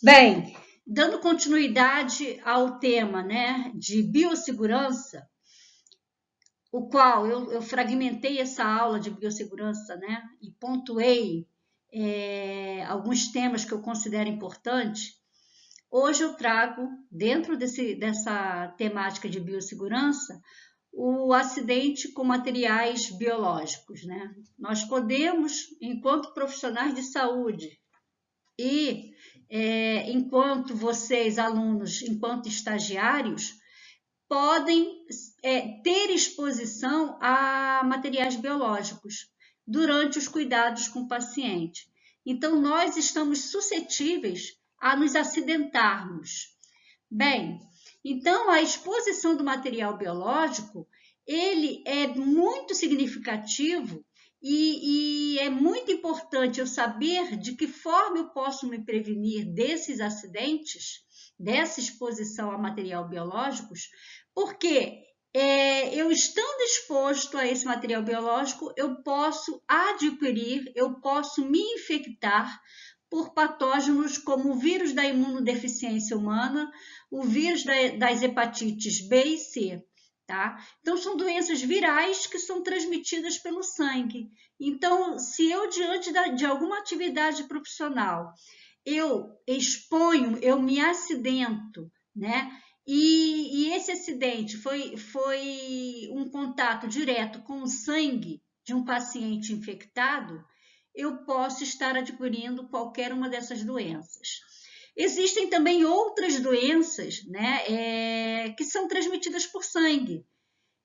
Bem, dando continuidade ao tema, né, de biossegurança, o qual eu fragmentei essa aula de biossegurança, né, e pontuei alguns temas que eu considero importantes. Hoje eu trago, dentro dessa temática de biossegurança, o acidente com materiais biológicos, né? Nós podemos, enquanto profissionais de saúde, e enquanto vocês, alunos, enquanto estagiários, podem ter exposição a materiais biológicos durante os cuidados com o paciente. Então, nós estamos suscetíveis a nos acidentarmos. Bem, então a exposição do material biológico, ele é muito significativo e é muito importante eu saber de que forma eu posso me prevenir desses acidentes, dessa exposição a material biológicos, porque eu estando exposto a esse material biológico, eu posso adquirir, eu posso me infectar por patógenos como o vírus da imunodeficiência humana, o vírus das hepatites B e C. Tá? Então, são doenças virais que são transmitidas pelo sangue. Então, se eu, diante de alguma atividade profissional, eu exponho, eu me acidento, né? E esse acidente foi um contato direto com o sangue de um paciente infectado, eu posso estar adquirindo qualquer uma dessas doenças. Existem também outras doenças, né, que são transmitidas por sangue.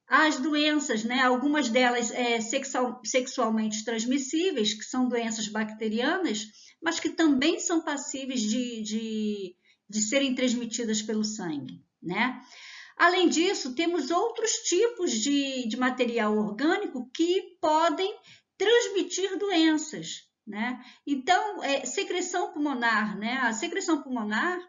As doenças, né, algumas delas sexualmente transmissíveis, que são doenças bacterianas, mas que também são passíveis de serem transmitidas pelo sangue, né? Além disso, temos outros tipos de material orgânico que podem transmitir doenças, né? Então, secreção pulmonar, né? A secreção pulmonar,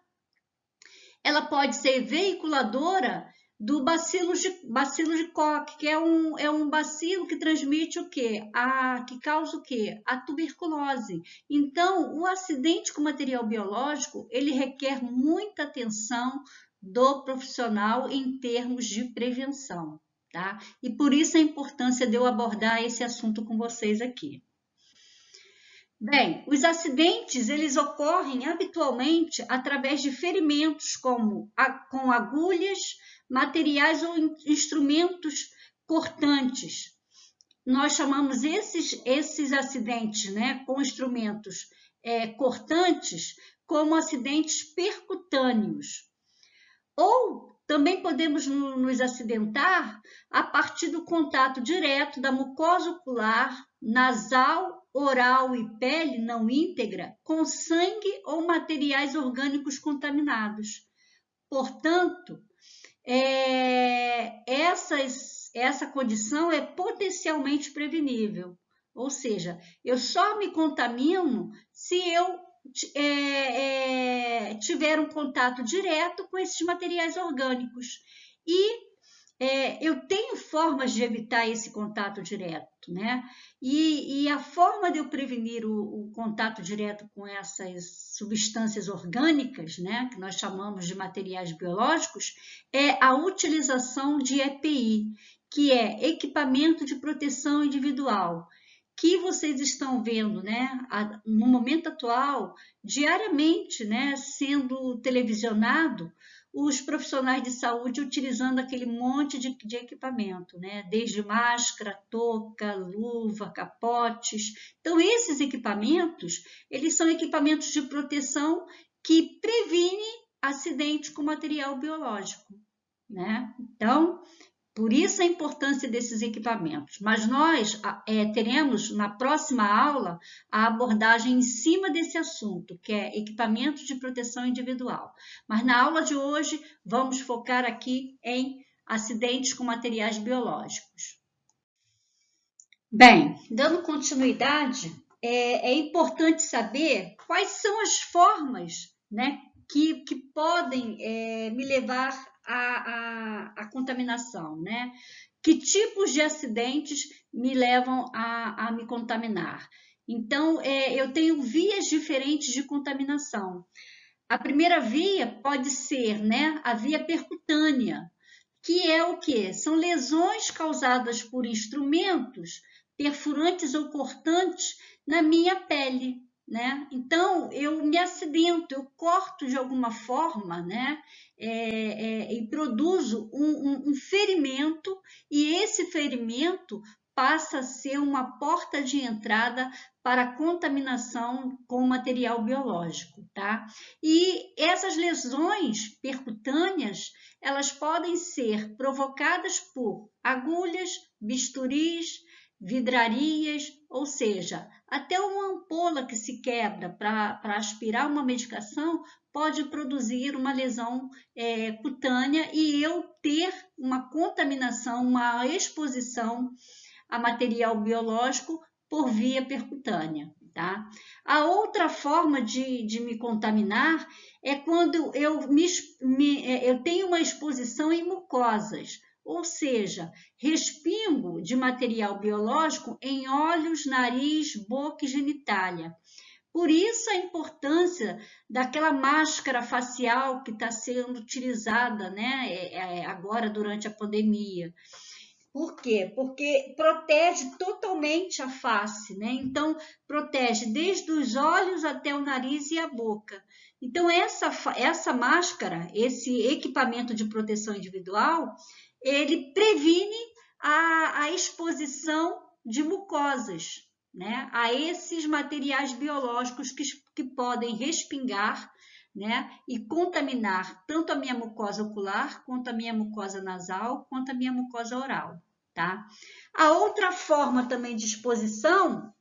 ela pode ser veiculadora do bacilo de Koch, que é um bacilo que transmite o quê? Que causa o quê? A tuberculose. Então, o acidente com material biológico, ele requer muita atenção do profissional em termos de prevenção, tá? E por isso a importância de eu abordar esse assunto com vocês aqui. Bem, os acidentes eles ocorrem habitualmente através de ferimentos com agulhas, materiais ou instrumentos cortantes. Nós chamamos esses acidentes, né, com instrumentos cortantes como acidentes percutâneos. Ou também podemos nos acidentar a partir do contato direto da mucosa ocular, nasal, oral e pele não íntegra com sangue ou materiais orgânicos contaminados. Portanto, essa condição é potencialmente prevenível. Ou seja, eu só me contamino se eu tiver um contato direto com esses materiais orgânicos. E eu tenho formas de evitar esse contato direto, né? E a forma de eu prevenir o contato direto com essas substâncias orgânicas, né, que nós chamamos de materiais biológicos, é a utilização de EPI, que é equipamento de proteção individual, que vocês estão vendo, né, no momento atual, diariamente, né, sendo televisionado, os profissionais de saúde utilizando aquele monte de equipamento, né? Desde máscara, touca, luva, capotes. Então, esses equipamentos, eles são equipamentos de proteção que previnem acidentes com material biológico, né? Então, por isso a importância desses equipamentos. Mas nós teremos na próxima aula a abordagem em cima desse assunto, que é equipamentos de proteção individual. Mas na aula de hoje vamos focar aqui em acidentes com materiais biológicos. Bem, dando continuidade, é importante saber quais são as formas, né, que podem me levar à contaminação, né? Que tipos de acidentes me levam a me contaminar? Então, eu tenho vias diferentes de contaminação. A primeira via pode ser, né, a via percutânea, que é o quê? São lesões causadas por instrumentos perfurantes ou cortantes na minha pele, né? Então, eu me acidento, eu corto de alguma forma, né? E produzo um ferimento, e esse ferimento passa a ser uma porta de entrada para a contaminação com material biológico, tá? E essas lesões percutâneas, elas podem ser provocadas por agulhas, bisturis, vidrarias, ou seja, até uma ampola que se quebra para aspirar uma medicação pode produzir uma lesão cutânea e eu ter uma contaminação, uma exposição a material biológico por via percutânea. Tá? A outra forma de me contaminar é quando eu tenho uma exposição em mucosas, ou seja, respingo de material biológico em olhos, nariz, boca e genitália. Por isso a importância daquela máscara facial que está sendo utilizada, né, agora durante a pandemia. Por quê? Porque protege totalmente a face, né? Então, protege desde os olhos até o nariz e a boca. Então, essa máscara, esse equipamento de proteção individual, ele previne a exposição de mucosas, né? A esses materiais biológicos que podem respingar, né? E contaminar tanto a minha mucosa ocular, quanto a minha mucosa nasal, quanto a minha mucosa oral, tá? A outra forma também de exposição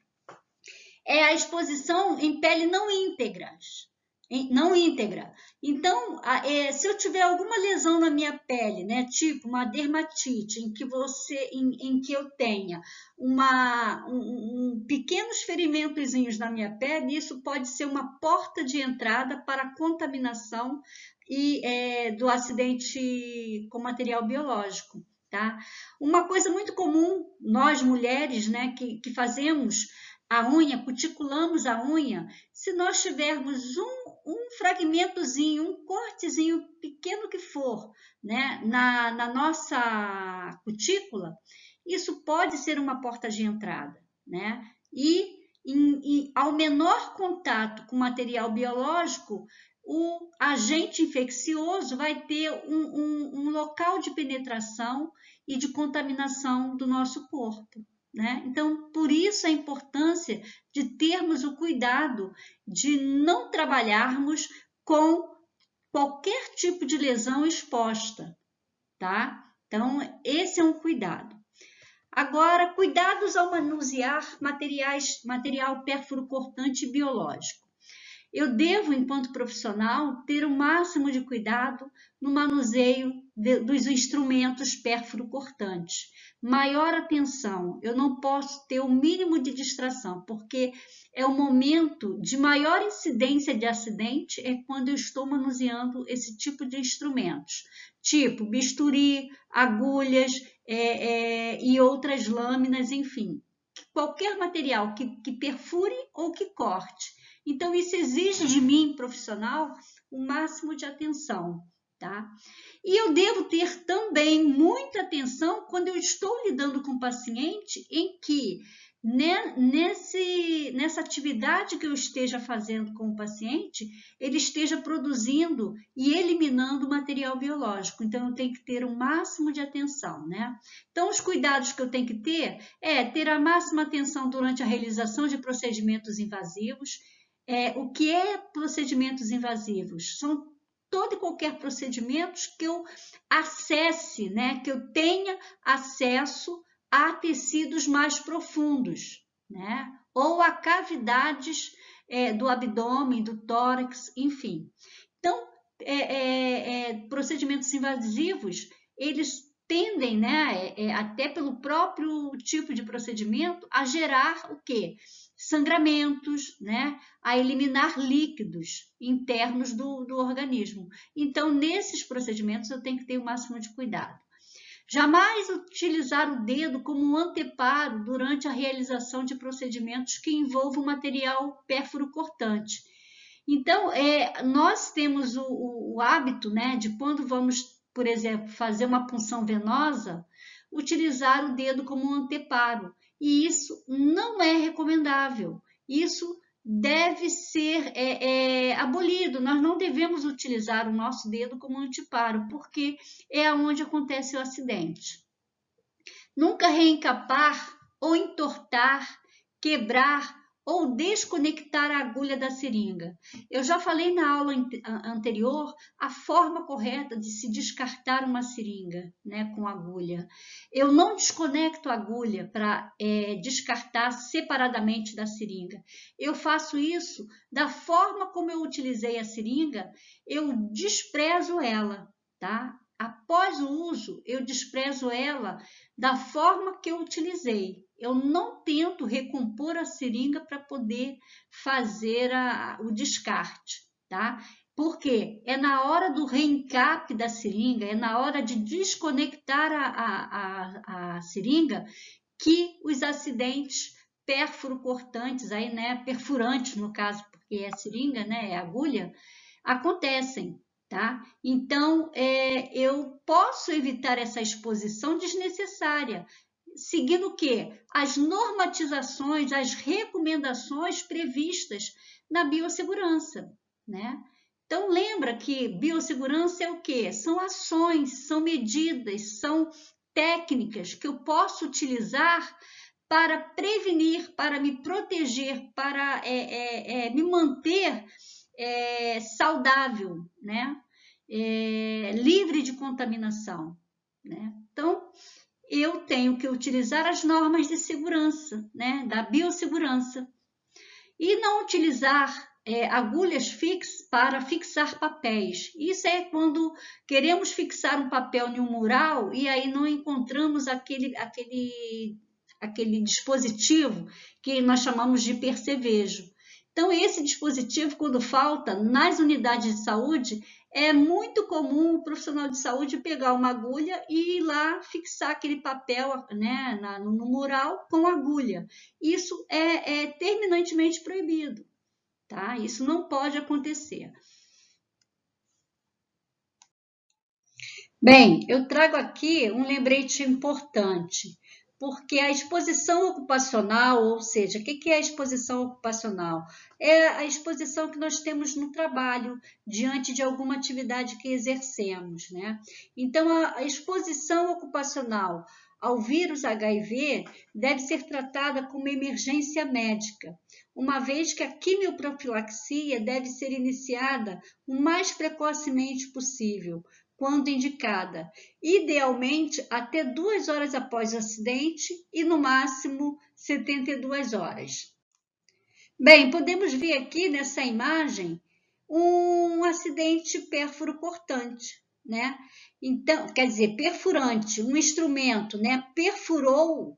é a exposição em pele não íntegra. Então, se eu tiver alguma lesão na minha pele, né, tipo uma dermatite, em que eu tenha pequenos ferimentozinhos na minha pele, isso pode ser uma porta de entrada para a contaminação do acidente com material biológico, tá? Uma coisa muito comum, nós mulheres, né, que fazemos a unha, cuticulamos a unha, se nós tivermos um fragmentozinho, um cortezinho pequeno que for, né, na nossa cutícula, isso pode ser uma porta de entrada, né? E ao menor contato com material biológico, o agente infeccioso vai ter um local de penetração e de contaminação do nosso corpo, né? Então, por isso a importância de termos o cuidado de não trabalharmos com qualquer tipo de lesão exposta, tá? Então, esse é um cuidado. Agora, cuidados ao manusear material pérfuro cortante biológico. Eu devo, enquanto profissional, ter o máximo de cuidado no manuseio dos instrumentos pérfuro-cortantes. Maior atenção, eu não posso ter o mínimo de distração, porque é o momento de maior incidência de acidente é quando eu estou manuseando esse tipo de instrumentos, tipo bisturi, agulhas e outras lâminas, enfim. Qualquer material que perfure ou que corte. Então, isso exige de mim, profissional, o máximo de atenção, tá? E eu devo ter também muita atenção quando eu estou lidando com o paciente em que, nessa atividade que eu esteja fazendo com o paciente, ele esteja produzindo e eliminando material biológico. Então, eu tenho que ter o máximo de atenção, né? Então, os cuidados que eu tenho que ter é ter a máxima atenção durante a realização de procedimentos invasivos. O que é procedimentos invasivos? São todo e qualquer procedimento que eu acesse, né? Que eu tenha acesso a tecidos mais profundos, né? Ou a cavidades do abdômen, do tórax, enfim. Então, procedimentos invasivos, eles tendem, né, até pelo próprio tipo de procedimento, a gerar o quê? Sangramentos, né, a eliminar líquidos internos do organismo. Então, nesses procedimentos, eu tenho que ter o máximo de cuidado. Jamais utilizar o dedo como um anteparo durante a realização de procedimentos que envolvam material pérfuro cortante. Então, nós temos o hábito, né, de quando vamos, por exemplo, fazer uma punção venosa, utilizar o dedo como um anteparo. E isso não é recomendável. Isso deve ser abolido. Nós não devemos utilizar o nosso dedo como anteparo, porque é onde acontece o acidente. Nunca reencapar ou entortar, quebrar ou desconectar a agulha da seringa. Eu já falei na aula anterior a forma correta de se descartar uma seringa, né, com agulha. Eu não desconecto a agulha para descartar separadamente da seringa. Eu faço isso da forma como eu utilizei a seringa, eu desprezo ela, tá? Após o uso, eu desprezo ela da forma que eu utilizei. Eu não tento recompor a seringa para poder fazer o descarte, tá? Porque é na hora do reencape da seringa, é na hora de desconectar a seringa que os acidentes perfuro-cortantes, aí, né, perfurantes no caso, porque é seringa, né, é agulha, acontecem. Tá? Então, eu posso evitar essa exposição desnecessária, seguindo o quê? As normatizações, as recomendações previstas na biossegurança, né? Então, lembra que biossegurança é o quê? São ações, são medidas, são técnicas que eu posso utilizar para prevenir, para me proteger, para me manter saudável, né? Livre de contaminação, né? Então, eu tenho que utilizar as normas de segurança, né? Da biossegurança e não utilizar agulhas para fixar papéis. Isso é quando queremos fixar um papel em um mural e aí não encontramos aquele dispositivo que nós chamamos de percevejo. Então, esse dispositivo, quando falta nas unidades de saúde, é muito comum o profissional de saúde pegar uma agulha e ir lá fixar aquele papel, né, no mural com agulha. Isso é terminantemente proibido, tá? Isso não pode acontecer. Bem, eu trago aqui um lembrete importante, porque a exposição ocupacional, ou seja, o que é a exposição ocupacional? É a exposição que nós temos no trabalho, diante de alguma atividade que exercemos, né? Então, a exposição ocupacional ao vírus HIV deve ser tratada como emergência médica, uma vez que a quimioprofilaxia deve ser iniciada o mais precocemente possível, quando indicada, idealmente até 2 horas após o acidente e no máximo 72 horas. Bem, podemos ver aqui nessa imagem um acidente pérfuro-cortante, né? Então, quer dizer, perfurante, um instrumento, né? Perfurou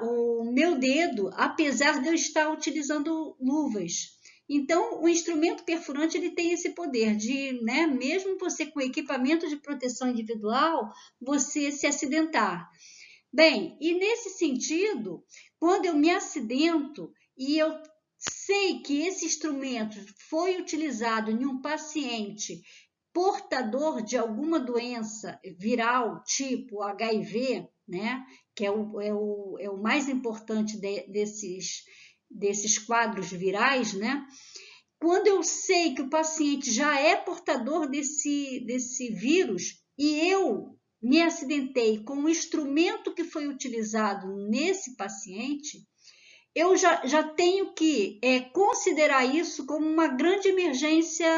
o meu dedo, apesar de eu estar utilizando luvas. Então, o instrumento perfurante ele tem esse poder de, né, mesmo você com equipamento de proteção individual, você se acidentar. Bem, e nesse sentido, quando eu me acidento e eu sei que esse instrumento foi utilizado em um paciente portador de alguma doença viral, tipo HIV, né, que é o mais importante desses quadros virais, né? Quando eu sei que o paciente já é portador desse vírus e eu me acidentei com o instrumento que foi utilizado nesse paciente, eu já tenho que considerar isso como uma grande emergência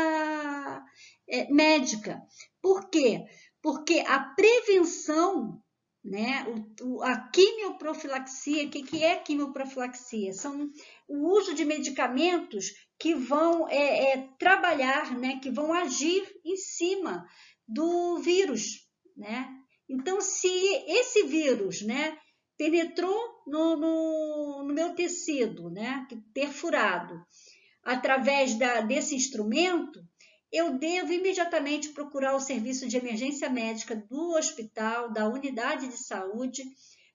médica. Por quê? Porque a prevenção, né, a quimioprofilaxia, o que é quimioprofilaxia? São o uso de medicamentos que vão trabalhar, né, que vão agir em cima do vírus, né? Então, se esse vírus, né, penetrou no meu tecido, né, perfurado, através desse instrumento, eu devo imediatamente procurar o serviço de emergência médica do hospital, da unidade de saúde,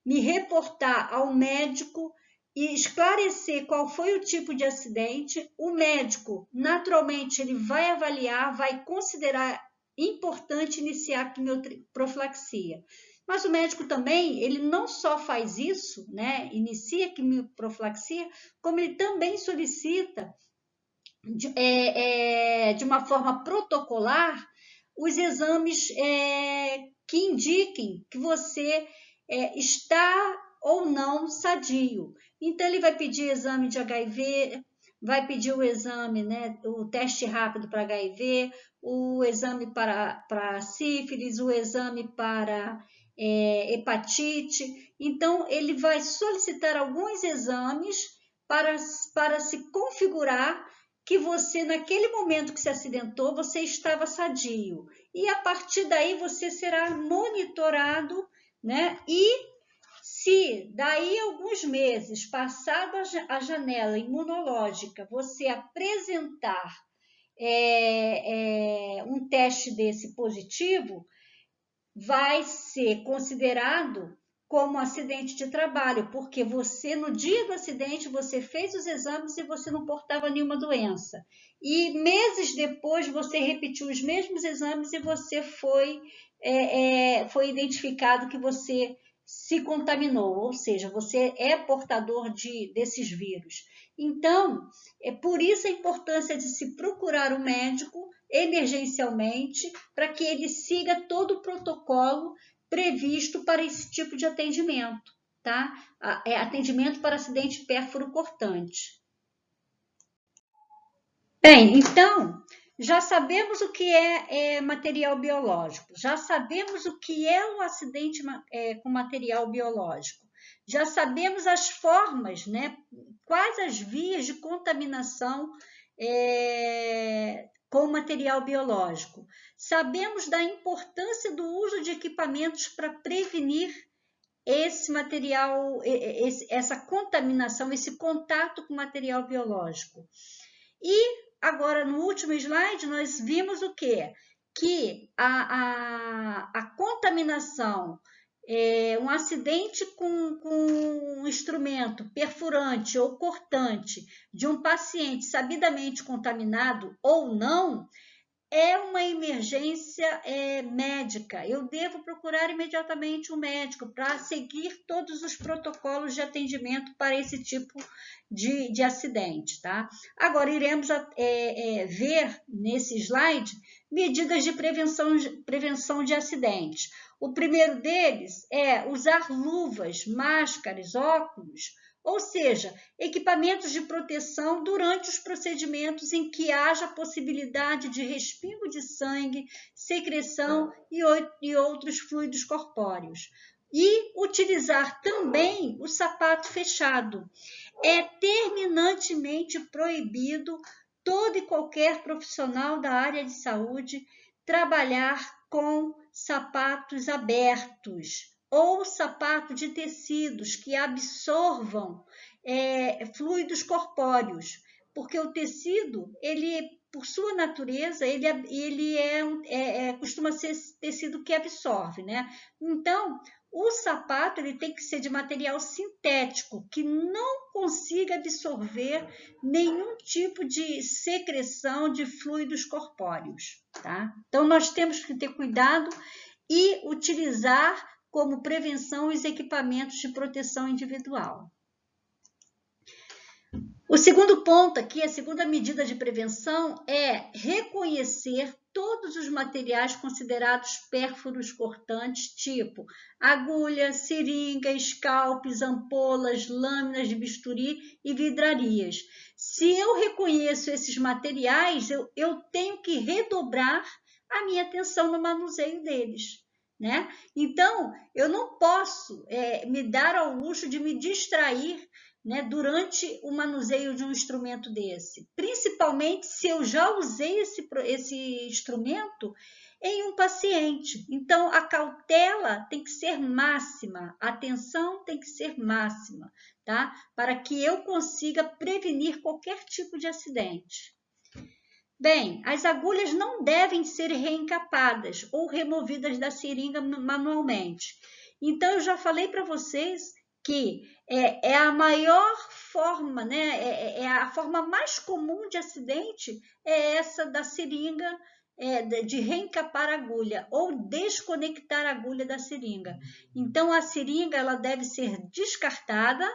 me reportar ao médico e esclarecer qual foi o tipo de acidente. O médico, naturalmente, ele vai avaliar, vai considerar importante iniciar a quimioprofilaxia. Mas o médico também, ele não só faz isso, né, inicia a quimioprofilaxia, como ele também solicita, de uma forma protocolar, os exames que indiquem que você está ou não sadio. Então, ele vai pedir exame de HIV, vai pedir o exame, né, o teste rápido para HIV, o exame para sífilis, o exame para hepatite. Então, ele vai solicitar alguns exames para se configurar que você, naquele momento que se acidentou, você estava sadio. E a partir daí você será monitorado, né? E se daí alguns meses, passada a janela imunológica, você apresentar um teste desse positivo, vai ser considerado como acidente de trabalho, porque você, no dia do acidente, você fez os exames e você não portava nenhuma doença. E meses depois, você repetiu os mesmos exames e você foi identificado que você se contaminou, ou seja, você é portador desses vírus. Então, é por isso a importância de se procurar um médico emergencialmente, para que ele siga todo o protocolo previsto para esse tipo de atendimento, tá? Atendimento para acidente pérfuro cortante. Bem, então, já sabemos o que é material biológico, já sabemos o que é um acidente com material biológico, já sabemos as formas, né? Quais as vias de contaminação com material biológico. Sabemos da importância do uso de equipamentos para prevenir esse material, essa contaminação, esse contato com material biológico. E agora, no último slide, nós vimos o quê? Que a contaminação, um acidente com um instrumento perfurante ou cortante de um paciente sabidamente contaminado ou não, é uma emergência médica. Eu devo procurar imediatamente um médico para seguir todos os protocolos de atendimento para esse tipo de acidente, tá? Agora, iremos ver nesse slide medidas de prevenção de acidentes. O primeiro deles é usar luvas, máscaras, óculos, ou seja, equipamentos de proteção durante os procedimentos em que haja possibilidade de respingo de sangue, secreção e outros fluidos corpóreos. E utilizar também o sapato fechado. É terminantemente proibido todo e qualquer profissional da área de saúde trabalhar com sapatos abertos ou sapato de tecidos que absorvam fluidos corpóreos, porque o tecido, ele, por sua natureza, ele costuma ser tecido que absorve, né? Então, o sapato ele tem que ser de material sintético, que não consiga absorver nenhum tipo de secreção de fluidos corpóreos, tá? Então, nós temos que ter cuidado e utilizar como prevenção os equipamentos de proteção individual. O segundo ponto aqui, a segunda medida de prevenção é reconhecer todos os materiais considerados pérfuros cortantes, tipo agulha, seringa, escalpes, ampolas, lâminas de bisturi e vidrarias. Se eu reconheço esses materiais, eu tenho que redobrar a minha atenção no manuseio deles, né? Então, eu não posso me dar ao luxo de me distrair, né, durante o manuseio de um instrumento desse, principalmente se eu já usei esse instrumento em um paciente. Então, a cautela tem que ser máxima, a atenção tem que ser máxima, tá? Para que eu consiga prevenir qualquer tipo de acidente. Bem, as agulhas não devem ser reencapadas ou removidas da seringa manualmente. Então, eu já falei para vocês que é a maior forma, né? É a forma mais comum de acidente, é essa da seringa, de reencapar a agulha ou desconectar a agulha da seringa. Então, a seringa ela deve ser descartada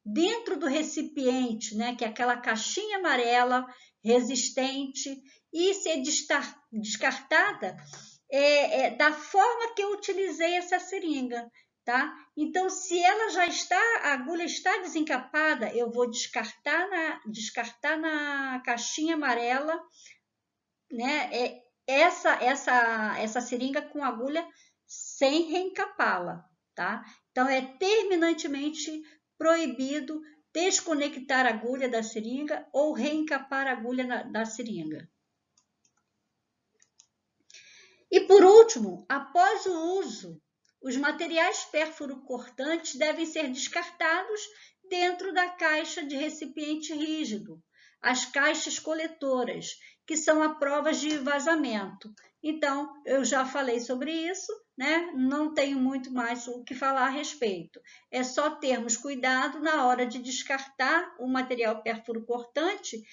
dentro do recipiente, né? Que é aquela caixinha amarela resistente, e ser descartada da forma que eu utilizei essa seringa, tá? Então, se ela já está, a agulha está desencapada, eu vou descartar na caixinha amarela, né? Essa seringa com agulha sem reencapá-la, tá? Então, é terminantemente proibido desconectar a agulha da seringa ou reencapar a agulha da seringa. E por último, após o uso, os materiais pérfuro-cortantes devem ser descartados dentro da caixa de recipiente rígido, as caixas coletoras, que são a prova de vazamento. Então, eu já falei sobre isso, né? Não tenho muito mais o que falar a respeito. É só termos cuidado na hora de descartar o material pérfuro-cortante,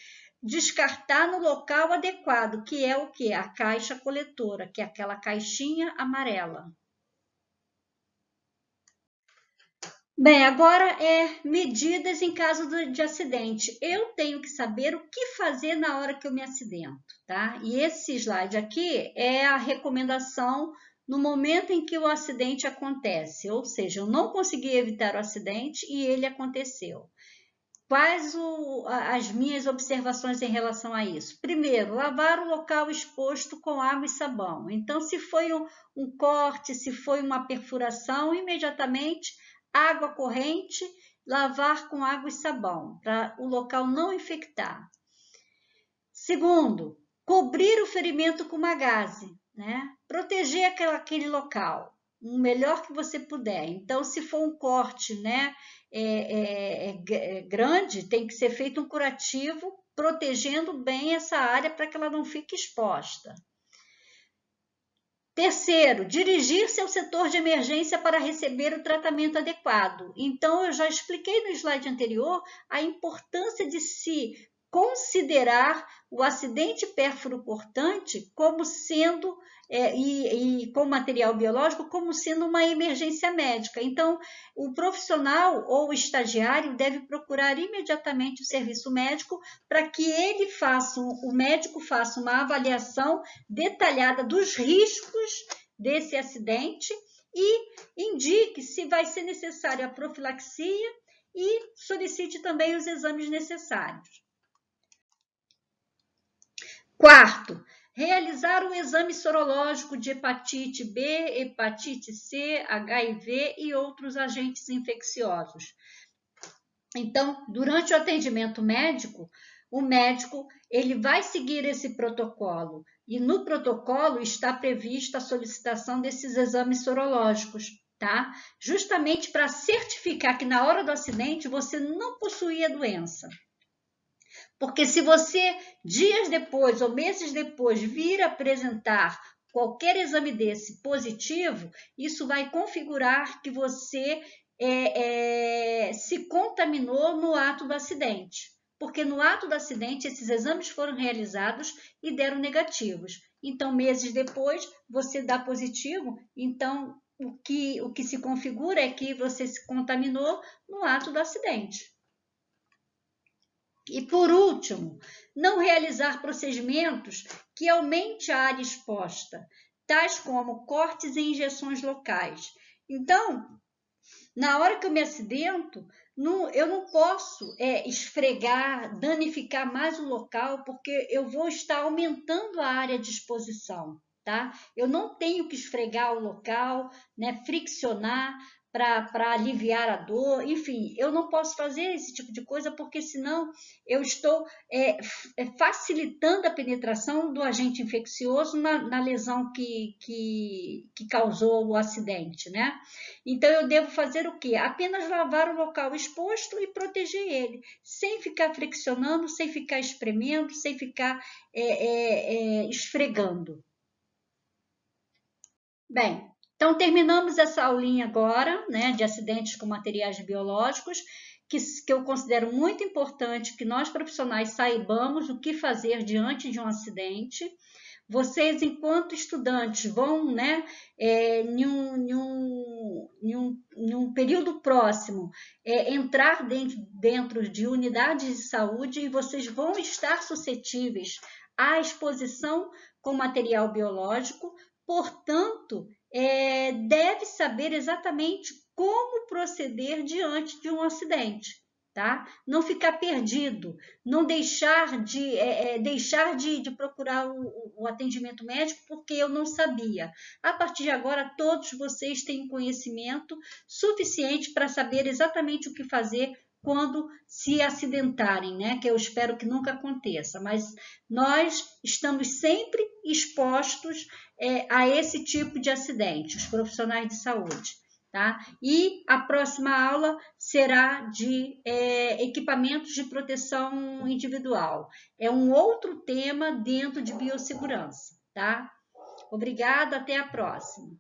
descartar no local adequado, que é o quê? A caixa coletora, que é aquela caixinha amarela. Bem, agora medidas em caso de acidente. Eu tenho que saber o que fazer na hora que eu me acidento, tá? E esse slide aqui é a recomendação no momento em que o acidente acontece, ou seja, eu não consegui evitar o acidente e ele aconteceu. Quais as minhas observações em relação a isso? Primeiro, lavar o local exposto com água e sabão. Então, se foi um corte, se foi uma perfuração, imediatamente água corrente, lavar com água e sabão, para o local não infectar. Segundo, cobrir o ferimento com uma gaze, né? Proteger aquele local o melhor que você puder. Então, se for um corte, né, grande, tem que ser feito um curativo, protegendo bem essa área para que ela não fique exposta. Terceiro, dirigir-se ao setor de emergência para receber o tratamento adequado. Então, eu já expliquei no slide anterior a importância de se considerar o acidente pérfuro-cortante como sendo, e com material biológico, como sendo uma emergência médica. Então, o profissional ou o estagiário deve procurar imediatamente o serviço médico para que o médico faça uma avaliação detalhada dos riscos desse acidente e indique se vai ser necessária a profilaxia e solicite também os exames necessários. Quarto, realizar o exame sorológico de hepatite B, hepatite C, HIV e outros agentes infecciosos. Então, durante o atendimento médico, o médico ele vai seguir esse protocolo e no protocolo está prevista a solicitação desses exames sorológicos, tá? Justamente para certificar que na hora do acidente você não possuía a doença. Porque se você, dias depois ou meses depois, vir apresentar qualquer exame desse positivo, isso vai configurar que você se contaminou no ato do acidente. Porque no ato do acidente, esses exames foram realizados e deram negativos. Então, meses depois, você dá positivo, então o que se configura é que você se contaminou no ato do acidente. E, por último, não realizar procedimentos que aumente a área exposta, tais como cortes e injeções locais. Então, na hora que eu me acidento, eu não posso esfregar, danificar mais o local, porque eu vou estar aumentando a área de exposição, tá? Eu não tenho que esfregar o local, né, friccionar para aliviar a dor, enfim, eu não posso fazer esse tipo de coisa, porque senão eu estou facilitando a penetração do agente infeccioso na lesão que causou o acidente, né? Então, eu devo fazer o quê? Apenas lavar o local exposto e proteger ele, sem ficar friccionando, sem ficar espremendo, sem ficar esfregando. Bem, Então, terminamos essa aulinha agora, né, de acidentes com materiais biológicos, que eu considero muito importante que nós profissionais saibamos o que fazer diante de um acidente. Vocês, enquanto estudantes, vão, né, em um período próximo, entrar dentro de unidades de saúde e vocês vão estar suscetíveis à exposição com material biológico, portanto, deve saber exatamente como proceder diante de um acidente, tá? Não ficar perdido, não deixar de procurar o atendimento médico porque eu não sabia. A partir de agora, todos vocês têm conhecimento suficiente para saber exatamente o que fazer quando se acidentarem, né? Que eu espero que nunca aconteça, mas nós estamos sempre expostos a esse tipo de acidente, os profissionais de saúde. Tá? E a próxima aula será de equipamentos de proteção individual. É um outro tema dentro de biossegurança, tá? Obrigada, até a próxima.